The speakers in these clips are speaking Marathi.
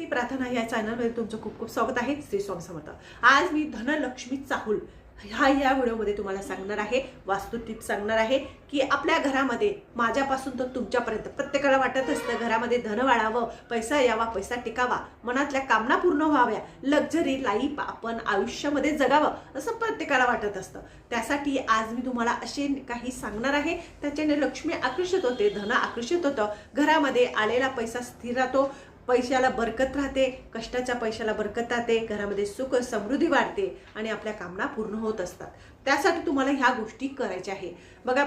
ती प्रार्थना या चॅनलमध्ये तुमचं खूप खूप स्वागत आहे। श्री स्वामी समर्थ। आज मी धनलक्ष्मी चाहूल या व्हिडिओमध्ये तुम्हाला सांगणार आहे, वास्तू टिप्स सांगणार आहे की आपल्या घरामध्ये माझ्यापासून तर तुमच्यापर्यंत प्रत्येकाला वाटत असतं घरामध्ये धन वाढावं, पैसा यावा, पैसा टिकावा, मनातल्या कामना पूर्ण व्हाव्या, लक्झरी लाईफ आपण आयुष्यामध्ये जगावं असं प्रत्येकाला वाटत असतं। त्यासाठी आज मी तुम्हाला असे काही सांगणार आहे, त्याच्याने लक्ष्मी आकर्षित होते, धन आकर्षित होतं, घरामध्ये आलेला पैसा स्थिर राहतो, पैशाला बरकत राहते, कष्टाच्या पैशाला बरकत राहते, घरामध्ये सुख समृद्धी वाढते आणि आपल्या कामना पूर्ण होत असतात। त्यासाठी तुम्हाला ह्या गोष्टी करायच्या आहे। बघा,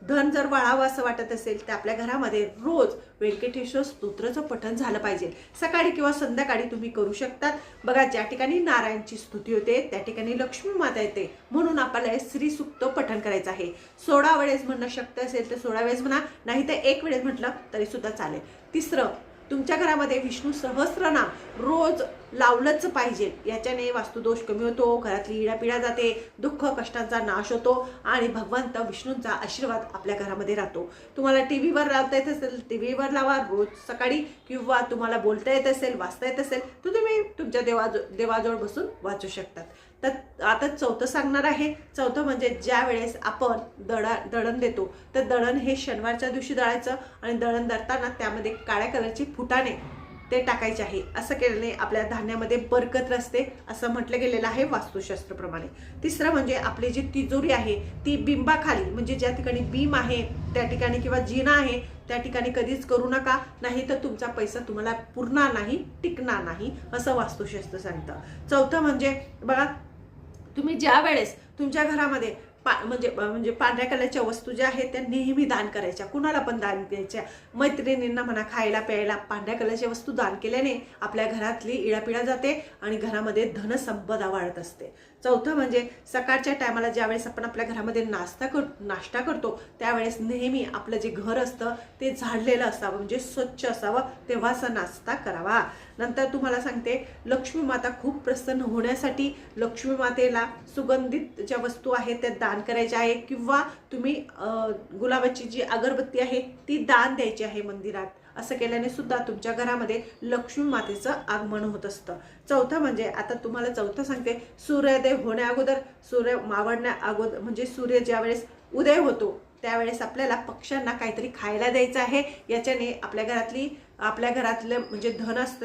धन जर वाढावं असं वाटत असेल तर आपल्या घरामध्ये रोज व्यंकटेश्वर स्तोत्राचं पठण झालं पाहिजे। सकाळी किंवा संध्याकाळी तुम्ही करू शकतात। बघा, ज्या ठिकाणी नारायणची स्तुती होते त्या ठिकाणी लक्ष्मी माता येते, म्हणून आपल्याला श्री सूक्त पठण करायचं आहे। 16 वेळेस म्हणणं शक्य असेल तर 16 वेळेस म्हणा, नाही तर 1 वेळेस म्हटलं तरी सुद्धा चालेल। तिसरं, तुमच्या घरामध्ये विष्णू सहस्त्रनाम रोज लावलंच पाहिजे। याच्याने वास्तुदोष कमी होतो, घरातली इडापिडा जाते, दुःख कष्टांचा नाश होतो आणि भगवंत विष्णूंचा आशीर्वाद आपल्या घरामध्ये राहतो। तुम्हाला टीव्हीवर लावता येत असेल टीव्हीवर लावा रोज सकाळी, किंवा तुम्हाला बोलता येत असेल, वाचता येत असेल तर तुम्ही तुमच्या देवाजवळ बसून वाचू शकतात। तर आता चौथं सांगणार आहे। चौथं म्हणजे ज्या वेळेस आपण दळण देतो तर दळण हे शनिवारच्या दिवशी दळायचं आणि दळण दळताना त्यामध्ये काळ्या कलरची फुटाणे ते टाकायचे आहे। असं केल्याने आपल्या धान्यामध्ये बरकत असते असं म्हटलं गेलेलं आहे वास्तुशास्त्रप्रमाणे। तिसरं म्हणजे आपली जी तिजोरी आहे ती बिंबाखाली, म्हणजे ज्या ठिकाणी बीम आहे त्या ठिकाणी किंवा जिना आहे त्या ठिकाणी कधीच करू नका, नाही तर तुमचा पैसा तुम्हाला पुरणार नाही, टिकणार नाही असं वास्तुशास्त्र सांगतं। चौथं म्हणजे बघा, तुम्ही ज्या वेळेस तुमच्या घरामध्ये म्हणजे पांढऱ्या कलरच्या वस्तू ज्या आहेत त्या नेहमी दान करायच्या, कुणाला पण दान द्यायच्या, मैत्रिणींना म्हणा, खायला प्यायला पांढऱ्या कलरच्या वस्तू दान केल्याने आपल्या घरातली इडापिडा जाते आणि घरामध्ये धनसंपदा वाढत असते। चौथं म्हणजे सकाळच्या टायमाला ज्यावेळेस आपण आपल्या घरामध्ये नाश्ता करतो त्यावेळेस नेहमी आपलं जे घर असतं ते झाडलेलं असावं, म्हणजे स्वच्छ असावं, तेव्हाच नाश्ता करावा। नंतर तुम्हाला सांगते, लक्ष्मी माता खूप प्रसन्न होण्यासाठी लक्ष्मी मातेला सुगंधित ज्या वस्तू आहेत त्या दान करायच्या आहे, किंवा तुम्ही गुलाबाची जी अगरबत्ती आहे ती दान द्यायची आहे मंदिरात। असं केल्याने सुद्धा तुमच्या घरामध्ये लक्ष्मी मातेचं आगमन होत असतं। चौथं म्हणजे आता तुम्हाला चौथं सांगते, सूर्योदय होण्या अगोदर, सूर्य मावळण्या अगोदर, म्हणजे सूर्य ज्यावेळेस उदय होतो त्यावेळेस आपल्याला पक्ष्यांना काहीतरी खायला द्यायचं आहे। याच्याने आपल्या घरातलं म्हणजे धन असतं